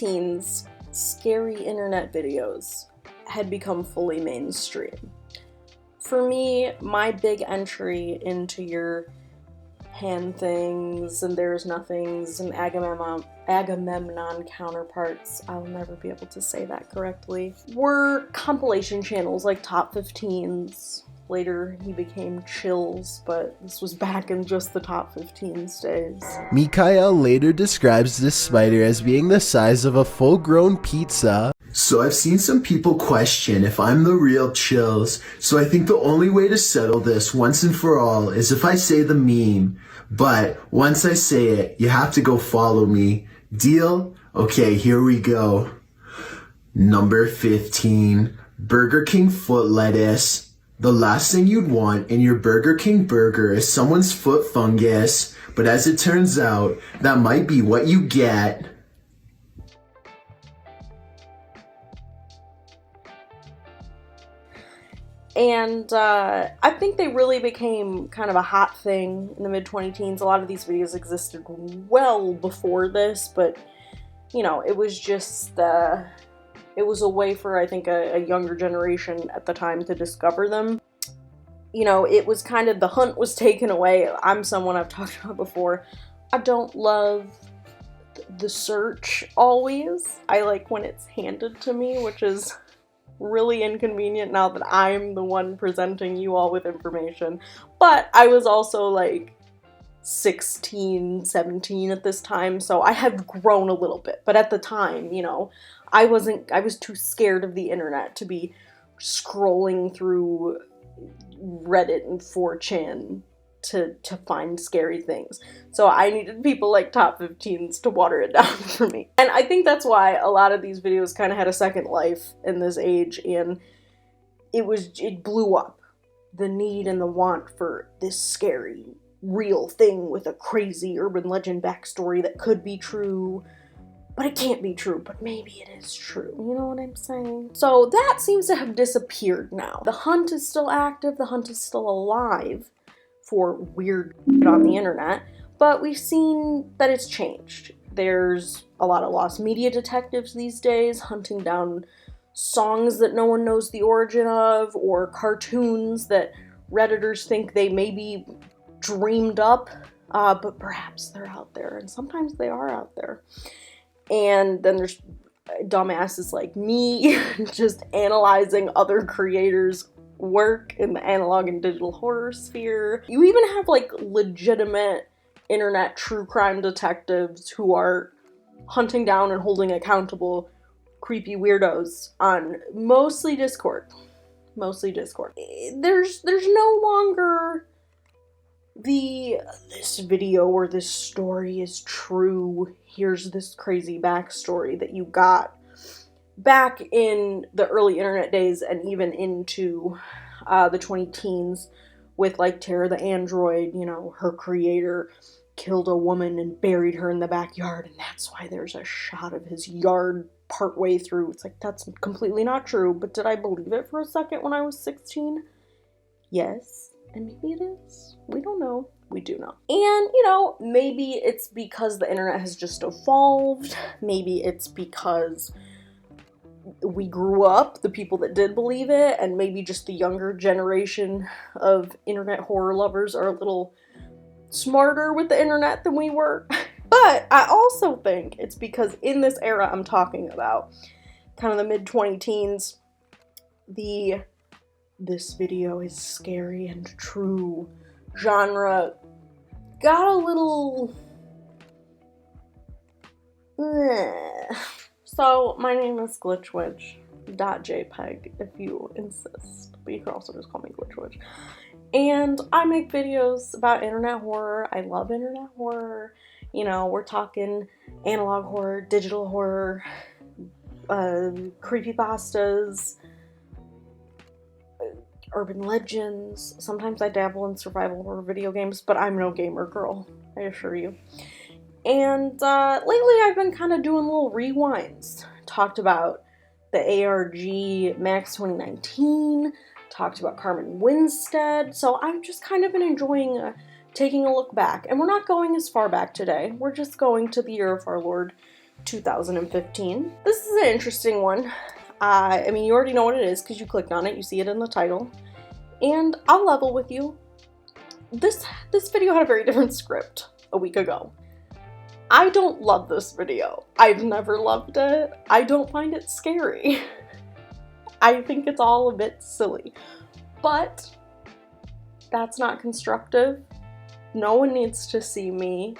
mid-2010s, scary internet videos had become fully mainstream. For me, my big entry into your hand things and there's nothings and Agamemnon counterparts, I'll never be able to say that correctly, were compilation channels like Top 15s. Later he became Chills, but this was back in just the Top 15s days. Mikhail later describes this spider as being the size of a full-grown pizza. So I've seen some people question if I'm the real Chills, so I think the only way to settle this once and for all is if I say the meme. But once I say it, you have to go follow me. Deal? Okay, here we go. Number 15, Burger King foot lettuce. The last thing you'd want in your Burger King burger is someone's foot fungus, but as it turns out, that might be what you get. And I think they really became kind of a hot thing in the mid-2010s. A lot of these videos existed well before this, but, you know, it was just, it was a way for, I think, a younger generation at the time to discover them. You know, it was kind of, the hunt was taken away. I'm someone I've talked about before. I don't love the search always. I like when it's handed to me, which is really inconvenient now that I'm the one presenting you all with information. But I was also like 16, 17 at this time, so I have grown a little bit. But at the time, you know, I was too scared of the internet to be scrolling through Reddit and 4chan to find scary things. So I needed people like Top 15s to water it down for me. And I think that's why a lot of these videos kind of had a second life in this age, and it blew up. The need and the want for this scary, real thing with a crazy urban legend backstory that could be true, but it can't be true, but maybe it is true. You know what I'm saying? So that seems to have disappeared now. The hunt is still active, the hunt is still alive for weird shit on the internet, but we've seen that it's changed. There's a lot of lost media detectives these days hunting down songs that no one knows the origin of, or cartoons that Redditors think they maybe dreamed up, but perhaps they're out there, and sometimes they are out there. And then there's dumbasses like me just analyzing other creators' work in the analog and digital horror sphere. You even have like legitimate internet true crime detectives who are hunting down and holding accountable creepy weirdos on mostly Discord. There's no longer this video or this story is true, here's this crazy backstory that you got back in the early internet days and even into the 2010s with like Tara the Android. You know, her creator killed a woman and buried her in the backyard, and that's why there's a shot of his yard partway through. It's like, that's completely not true, but did I believe it for a second when I was 16? Yes, and maybe it is. We don't know. We do know. And, you know, maybe it's because the internet has just evolved. Maybe it's because we grew up, the people that did believe it, and maybe just the younger generation of internet horror lovers are a little smarter with the internet than we were. But I also think it's because in this era I'm talking about, kind of the mid-2010s, this video is scary and true genre got a little So my name is glitchwitch.jpg if you insist, but you can also just call me glitchwitch. And I make videos about internet horror. I love internet horror. You know, we're talking analog horror, digital horror, creepypastas, urban legends. Sometimes I dabble in survival horror video games, but I'm no gamer girl, I assure you. And lately I've been kind of doing little rewinds. Talked about the ARG Max 2019, talked about Carmen Winstead, so I've just kind of been enjoying taking a look back. And we're not going as far back today, we're just going to the year of our Lord 2015. This is an interesting one. I mean, you already know what it is because you clicked on it, you see it in the title. And I'll level with you. This video had a very different script a week ago. I don't love this video. I've never loved it. I don't find it scary. I think it's all a bit silly. But that's not constructive. No one needs to see me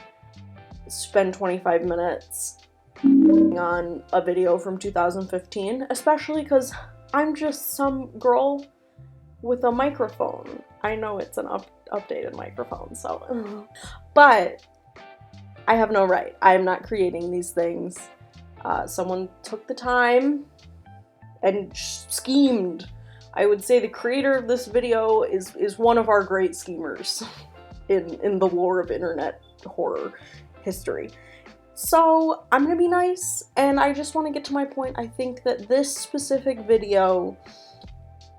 spend 25 minutes on a video from 2015, especially because I'm just some girl with a microphone. I know it's an updated microphone, so. But I have no right. I am not creating these things. Someone took the time and schemed. I would say the creator of this video is one of our great schemers in the lore of internet horror history. So I'm gonna be nice, and I just want to get to my point. I think that this specific video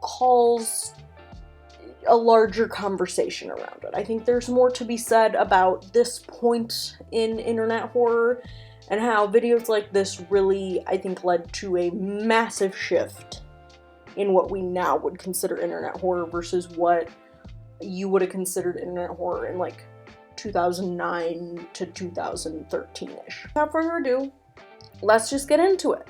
calls a larger conversation around it. I think there's more to be said about this point in internet horror and how videos like this really, I think, led to a massive shift in what we now would consider internet horror versus what you would have considered internet horror in like 2009 to 2013-ish. Without further ado, let's just get into it.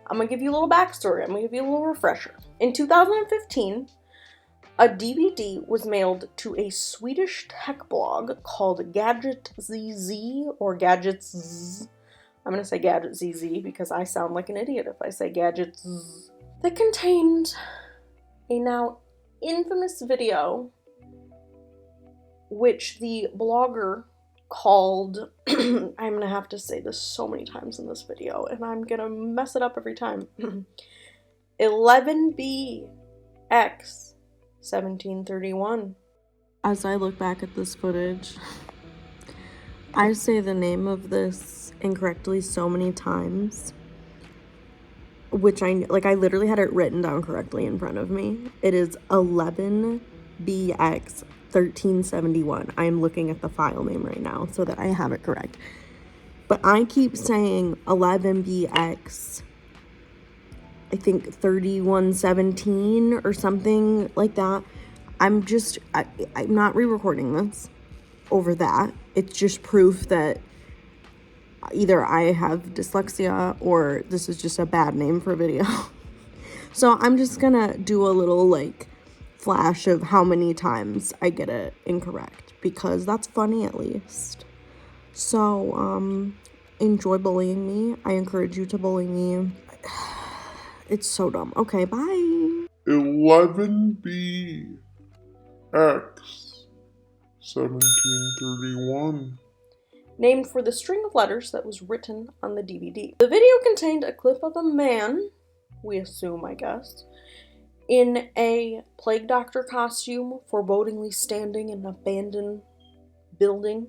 I'm gonna give you a little backstory. I'm gonna give you a little refresher. In 2015, a DVD was mailed to a Swedish tech blog called GadgetZZ or Gadgets. I'm gonna say GadgetZZ because I sound like an idiot if I say Gadgets. That contained a now infamous video, which the blogger called, I'm gonna have to say this so many times in this video, and I'm gonna mess it up every time. 11BX 1731. As I look back at this footage, I say the name of this incorrectly so many times, which I literally had it written down correctly in front of me. It is 11BX 1371. I am looking at the file name right now so that I have it correct. But I keep saying 11BX, I think 3117 or something like that. I'm not re-recording this over that. It's just proof that either I have dyslexia or this is just a bad name for a video. So I'm just gonna do a little like flash of how many times I get it incorrect because that's funny at least. So enjoy bullying me. I encourage you to bully me. It's so dumb. Okay, bye. 11BX 1731. Named for the string of letters that was written on the DVD. The video contained a clip of a man, we assume, I guess, in a plague doctor costume, forebodingly standing in an abandoned building,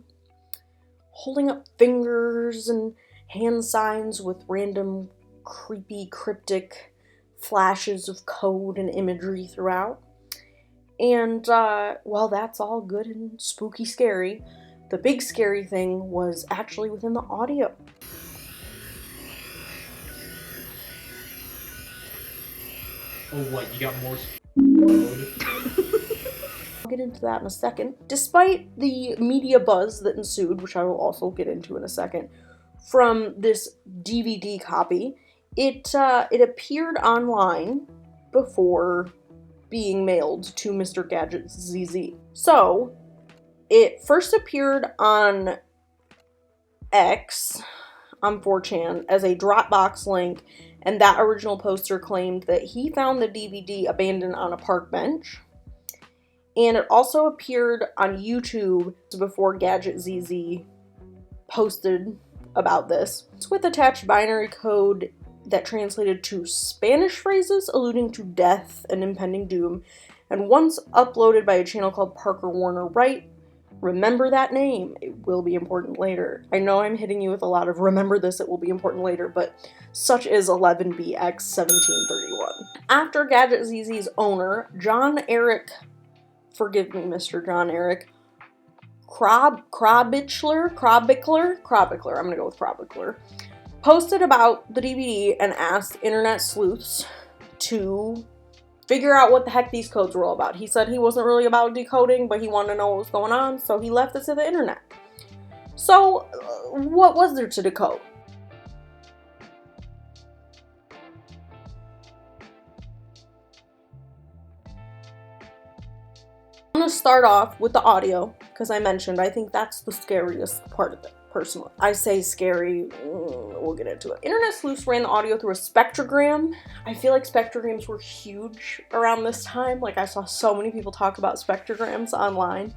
holding up fingers and hand signs with random creepy, cryptic flashes of code and imagery throughout. And, well, that's all good and spooky scary. The big scary thing was actually within the audio. Oh, what? You got more? I'll get into that in a second. Despite the media buzz that ensued, which I will also get into in a second, from this DVD copy, it appeared online before being mailed to Mr. GadgetZZ. So, it first appeared on X, on 4chan, as a Dropbox link, and that original poster claimed that he found the DVD abandoned on a park bench. And it also appeared on YouTube before GadgetZZ posted about this. It's with attached binary code that translated to Spanish phrases alluding to death and impending doom, and once uploaded by a channel called Parker Warner Wright. Remember that name, it will be important later. I know I'm hitting you with a lot of remember this, it will be important later, but such is 11BX 1731. After GadgetZZ's owner, John Eric, forgive me Mr. John Eric, Krabichler, I'm gonna go with Krabichler, posted about the DVD and asked internet sleuths to figure out what the heck these codes were all about. He said he wasn't really about decoding, but he wanted to know what was going on, so he left it to the internet. So, what was there to decode? I'm going to start off with the audio, because I mentioned I think that's the scariest part of it, personally. I say scary, we'll get into it. Internet sleuths ran the audio through a spectrogram. I feel like spectrograms were huge around this time. Like, I saw so many people talk about spectrograms online.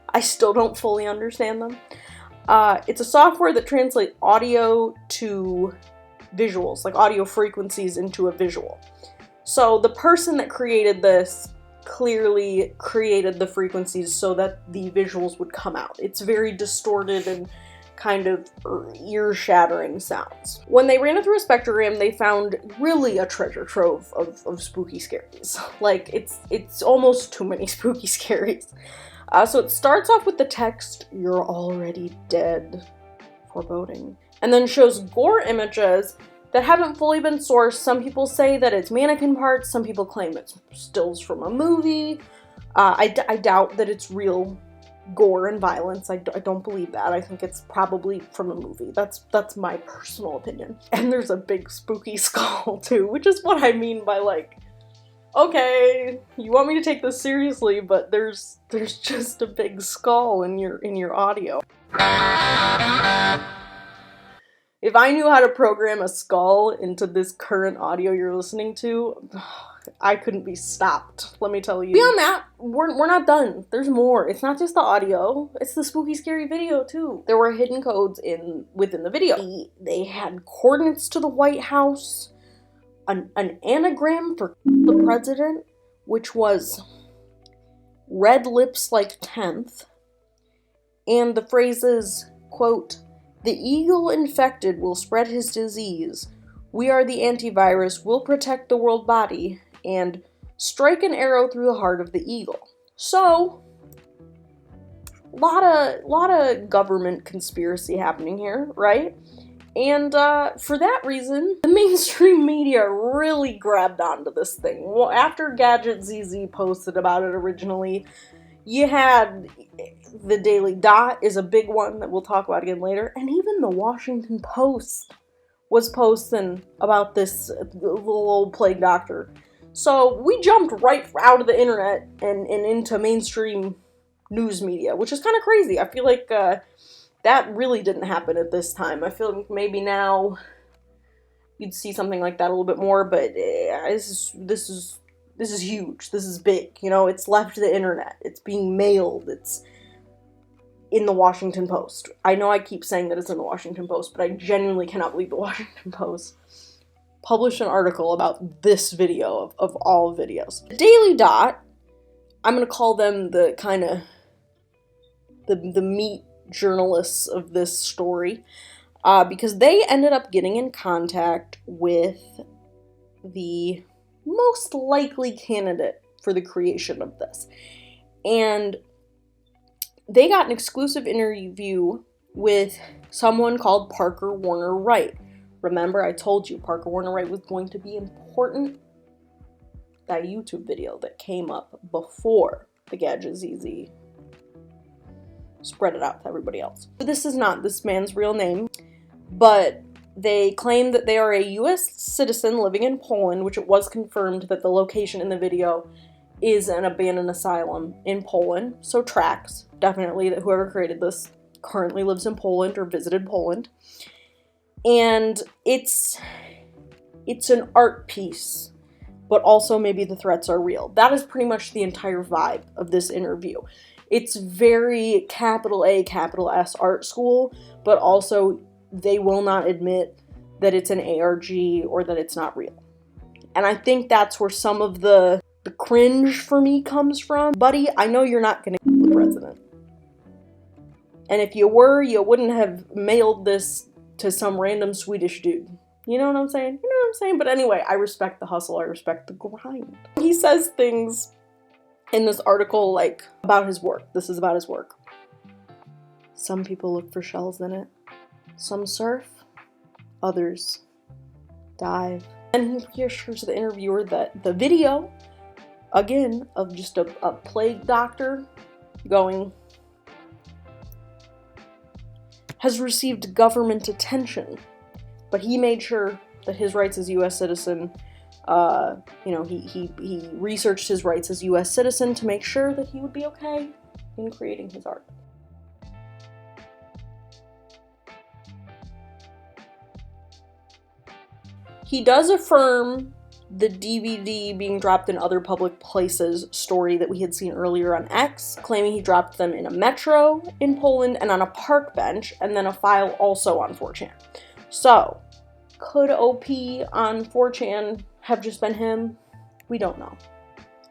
I still don't fully understand them. It's a software that translates audio to visuals, like audio frequencies into a visual. So the person that created this clearly created the frequencies so that the visuals would come out. It's very distorted and kind of ear-shattering sounds. When they ran it through a spectrogram, they found really a treasure trove of spooky scaries. Like, it's almost too many spooky scaries. So it starts off with the text, "You're already dead," foreboding, and then shows gore images that haven't fully been sourced. Some people say that it's mannequin parts, some people claim it's stills from a movie. I doubt that it's real gore and violence. I don't believe that. I think it's probably from a movie. That's my personal opinion. And there's a big spooky skull too, which is what I mean by, like, okay, you want me to take this seriously, but there's just a big skull in your audio. If I knew how to program a skull into this current audio you're listening to, I couldn't be stopped, let me tell you. Beyond that, we're not done. There's more. It's not just the audio, it's the spooky, scary video, too. There were hidden codes within the video. They had coordinates to the White House, an anagram for the president, which was "red lips like 10th," and the phrases, quote, "The eagle infected will spread his disease. We are the antivirus, we'll protect the world body," and "strike an arrow through the heart of the eagle." So, lot of government conspiracy happening here, right? And for that reason, the mainstream media really grabbed onto this thing. Well, after Gadget ZZ posted about it originally, you had the Daily Dot is a big one that we'll talk about again later, and even the Washington Post was posting about this little old plague doctor. So we jumped right out of the internet and into mainstream news media, which is kind of crazy. I feel like that really didn't happen at this time. I feel like maybe now you'd see something like that a little bit more, but this is huge. This is big. You know, it's left the internet. It's being mailed. It's in the Washington Post. I know I keep saying that it's in the Washington Post, but I genuinely cannot believe the Washington Post published an article about this video of all videos. The Daily Dot, I'm going to call them the kind of the meat journalists of this story, because they ended up getting in contact with the most likely candidate for the creation of this. And they got an exclusive interview with someone called Parker Warner Wright. Remember, I told you Parker Warner Wright was going to be important? That YouTube video that came up before the Gadget ZZ spread it out to everybody else. This is not this man's real name, but they claim that they are a U.S. citizen living in Poland, which it was confirmed that the location in the video is an abandoned asylum in Poland. So tracks, definitely, that whoever created this currently lives in Poland or visited Poland. And it's an art piece, but also maybe the threats are real. That is pretty much the entire vibe of this interview. It's very capital A, capital S art school, but also they will not admit that it's an ARG or that it's not real. And I think that's where some of the cringe for me comes from. Buddy, I know you're not going to kill the president. And if you were, you wouldn't have mailed this to some random Swedish dude. You know what I'm saying? You know what I'm saying? But anyway, I respect the hustle. I respect the grind. He says things in this article, like, about his work. This is about his work. Some people look for shells in it. Some surf, others dive. And he reassures the interviewer that the video, again, of just a plague doctor going, has received government attention. But he made sure that his rights as a U.S. citizen, he researched his rights as a U.S. citizen to make sure that he would be okay in creating his art. He does affirm the DVD being dropped in other public places story that we had seen earlier on X, claiming he dropped them in a metro in Poland and on a park bench, and then a file also on 4chan. So, could OP on 4chan have just been him? We don't know.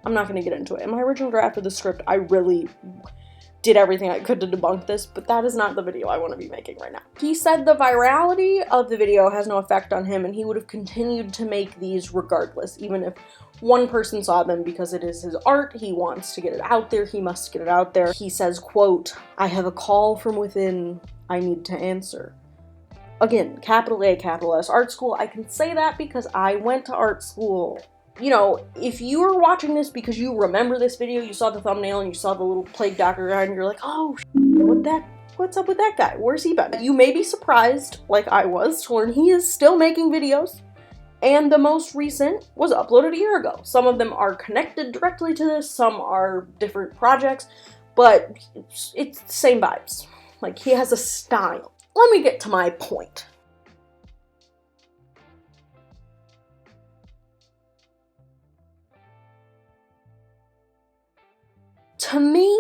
I'm not going to get into it. In my original draft of the script, I really did everything I could to debunk this, but that is not the video I want to be making right now. He said the virality of the video has no effect on him, and he would have continued to make these regardless, even if one person saw them, because it is his art, he wants to get it out there, he must get it out there. He says, quote, "I have a call from within I need to answer." Again, capital A, capital S, art school. I can say that because I went to art school. You know, if you are watching this because you remember this video, you saw the thumbnail and you saw the little plague doctor guy and you're like, oh, what's up with that guy? Where's he been? You may be surprised, like I was, to learn he is still making videos, and the most recent was uploaded a year ago. Some of them are connected directly to this, some are different projects, but it's the same vibes. Like, he has a style. Let me get to my point. To me,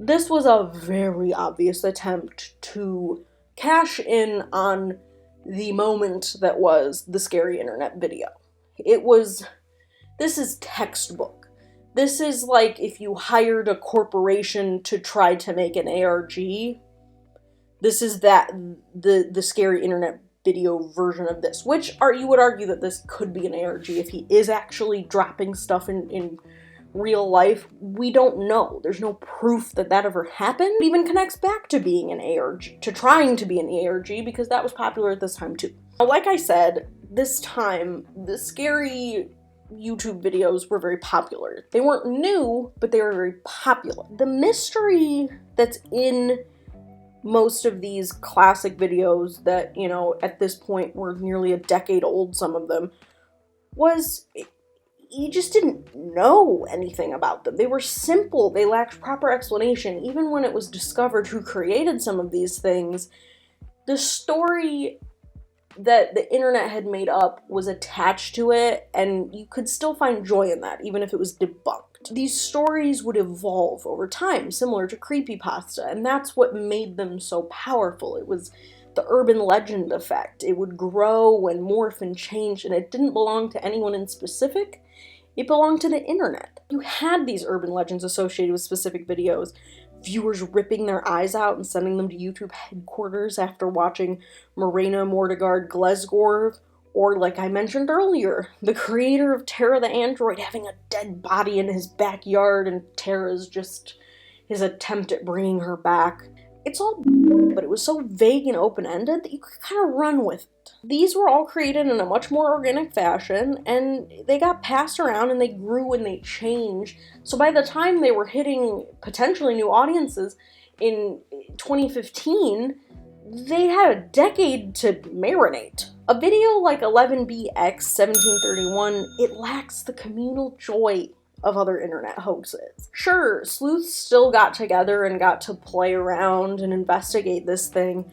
this was a very obvious attempt to cash in on the moment that was the scary internet video. This is textbook. This is like if you hired a corporation to try to make an ARG. This is the scary internet video version of this, which you would argue that this could be an ARG if he is actually dropping stuff in real life. We don't know. There's no proof that ever happened. It even connects back to being an ARG, to trying to be an ARG, because that was popular at this time too. Like I said, this time, the scary YouTube videos were very popular. They weren't new, but they were very popular. The mystery that's in most of these classic videos that, you know, at this point were nearly a decade old, some of them, was you just didn't know anything about them. They were simple. They lacked proper explanation. Even when it was discovered who created some of these things, the story that the internet had made up was attached to it, and you could still find joy in that, even if it was debunked. These stories would evolve over time, similar to creepypasta, and that's what made them so powerful. It was the urban legend effect. It would grow and morph and change, and it didn't belong to anyone in specific. It belonged to the internet. You had these urban legends associated with specific videos, viewers ripping their eyes out and sending them to YouTube headquarters after watching Morena Mordegard Glesgorv, or like I mentioned earlier, the creator of Terra the Android having a dead body in his backyard and Terra's just his attempt at bringing her back. It's all but it was so vague and open-ended that you could kind of run with it. These were all created in a much more organic fashion, and they got passed around and they grew and they changed. So by the time they were hitting potentially new audiences in 2015, they had a decade to marinate. A video like 11BX1731, it lacks the communal joy of other internet hoaxes. Sure, sleuths still got together and got to play around and investigate this thing,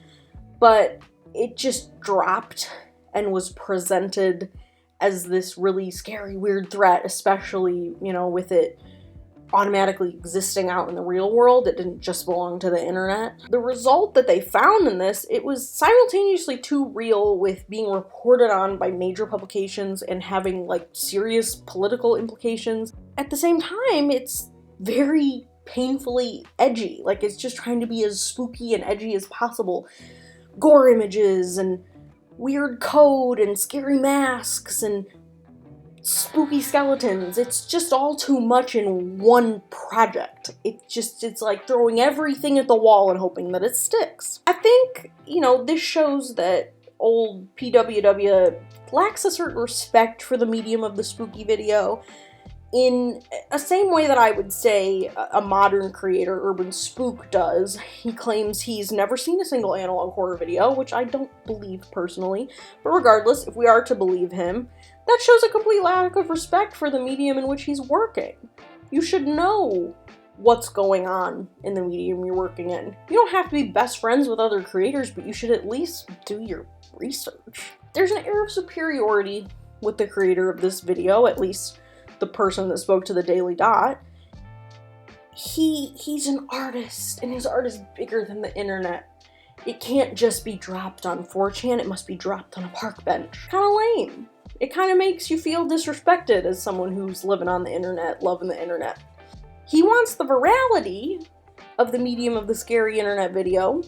but it just dropped and was presented as this really scary, weird threat, especially, you know, with it automatically existing out in the real world. It didn't just belong to the internet. The result that they found in this, it was simultaneously too real with being reported on by major publications and having like serious political implications. At the same time, it's very painfully edgy. Like, it's just trying to be as spooky and edgy as possible. Gore images and weird code and scary masks and spooky skeletons. It's just all too much in one project. It's like throwing everything at the wall and hoping that it sticks. I think, this shows that old PWW lacks a certain respect for the medium of the spooky video, in a same way that I would say a modern creator, Urban Spook, does. He claims he's never seen a single analog horror video, which I don't believe personally, but regardless, if we are to believe him, that shows a complete lack of respect for the medium in which he's working. You should know what's going on in the medium you're working in. You don't have to be best friends with other creators, but you should at least do your research. There's an air of superiority with the creator of this video, at least the person that spoke to the Daily Dot. He's an artist, and his art is bigger than the internet. It can't just be dropped on 4chan, it must be dropped on a park bench. Kinda lame. It kinda makes you feel disrespected as someone who's living on the internet, loving the internet. He wants the virality of the medium of the scary internet video,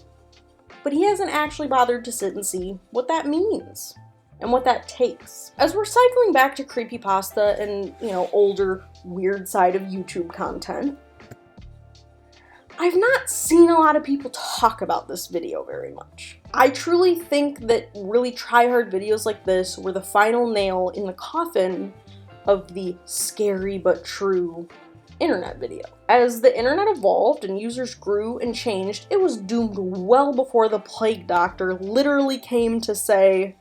but he hasn't actually bothered to sit and see what that means and what that takes. As we're cycling back to creepypasta and, older, weird side of YouTube content, I've not seen a lot of people talk about this video very much. I truly think that really try-hard videos like this were the final nail in the coffin of the scary but true internet video. As the internet evolved and users grew and changed, it was doomed well before the plague doctor literally came to say,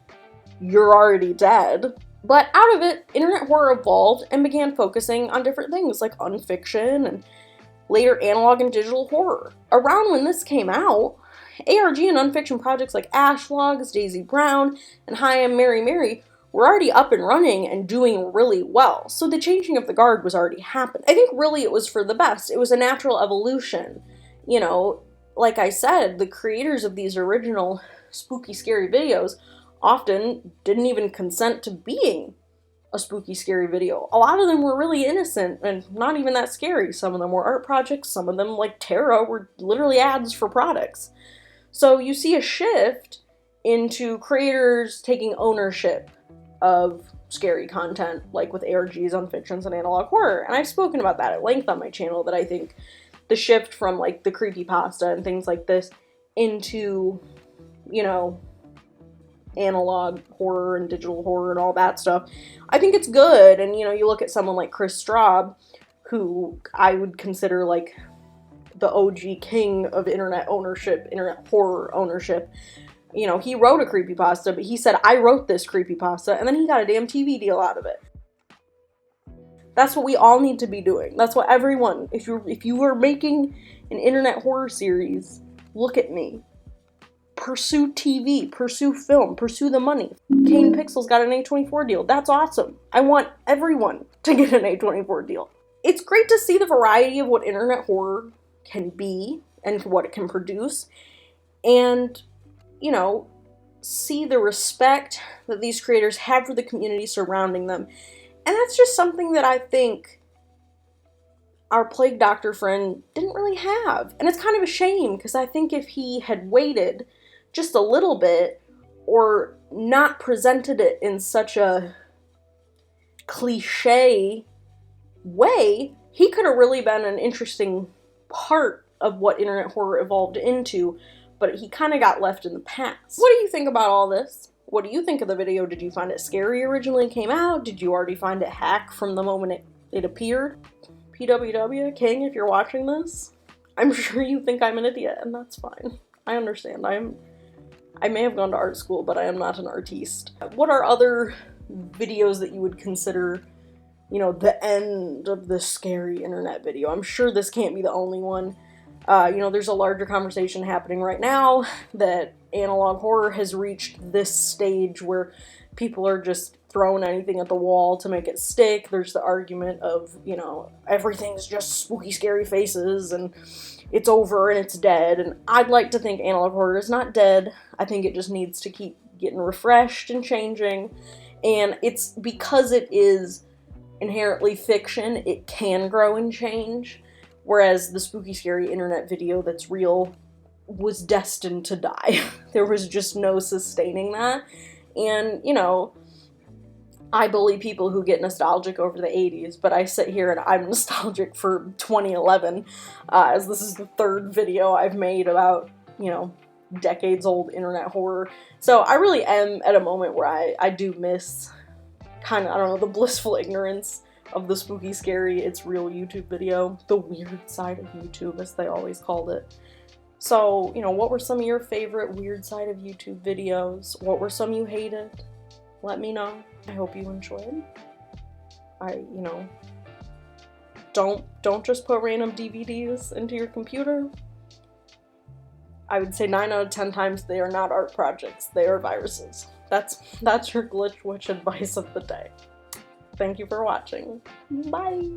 "You're already dead." But out of it, internet horror evolved and began focusing on different things like unfiction and later analog and digital horror. Around when this came out, ARG and unfiction projects like Ashlogs, Daisy Brown, and Hi, I'm Mary Mary were already up and running and doing really well, so the changing of the guard was already happening. I think really it was for the best. It was a natural evolution. Like I said, the creators of these original spooky, scary videos often didn't even consent to being a spooky, scary video. A lot of them were really innocent and not even that scary. Some of them were art projects, some of them, like Terra, were literally ads for products. So you see a shift into creators taking ownership of scary content, like with ARGs, unfictions, and analog horror. And I've spoken about that at length on my channel, that I think the shift from like the creepypasta and things like this into, analog horror and digital horror and all that stuff, I think it's good. And you look at someone like Chris Straub, who I would consider like the OG king of internet ownership, internet horror ownership. He wrote a creepypasta, but he said, "I wrote this creepypasta," and then he got a damn TV deal out of it. That's what we all need to be doing. That's what everyone, if you are making an internet horror series, look at me. Pursue TV, pursue film, pursue the money. Kane Pixel's got an A24 deal. That's awesome. I want everyone to get an A24 deal. It's great to see the variety of what internet horror can be and what it can produce, and, see the respect that these creators have for the community surrounding them. And that's just something that I think our plague doctor friend didn't really have. And it's kind of a shame, because I think if he had waited just a little bit, or not presented it in such a cliche way, he could have really been an interesting part of what internet horror evolved into, but he kind of got left in the past. What do you think about all this? What do you think of the video? Did you find it scary originally it came out? Did you already find it hack from the moment it appeared? PWW, King, if you're watching this, I'm sure you think I'm an idiot, and that's fine. I understand. I may have gone to art school, but I am not an artiste. What are other videos that you would consider, the end of the scary internet video? I'm sure this can't be the only one. There's a larger conversation happening right now that analog horror has reached this stage where people are just throwing anything at the wall to make it stick. There's the argument of, everything's just spooky, scary faces, and it's over and it's dead. And I'd like to think analog horror is not dead. I think it just needs to keep getting refreshed and changing. And it's because it is inherently fiction, it can grow and change. Whereas the spooky, scary internet video that's real was destined to die. There was just no sustaining that. And, I bully people who get nostalgic over the 80s, but I sit here and I'm nostalgic for 2011, as this is the third video I've made about, you know, decades old internet horror. So I really am at a moment where I do miss kind of, I don't know, the blissful ignorance of the spooky, scary, it's real YouTube video. The weird side of YouTube, as they always called it. So, you know, what were some of your favorite weird side of YouTube videos? What were some you hated? Let me know. I hope you enjoyed. You know, don't just put random DVDs into your computer. I would say 9 out of 10 times they are not art projects, they are viruses. That's your glitch witch advice of the day. Thank you for watching. Bye!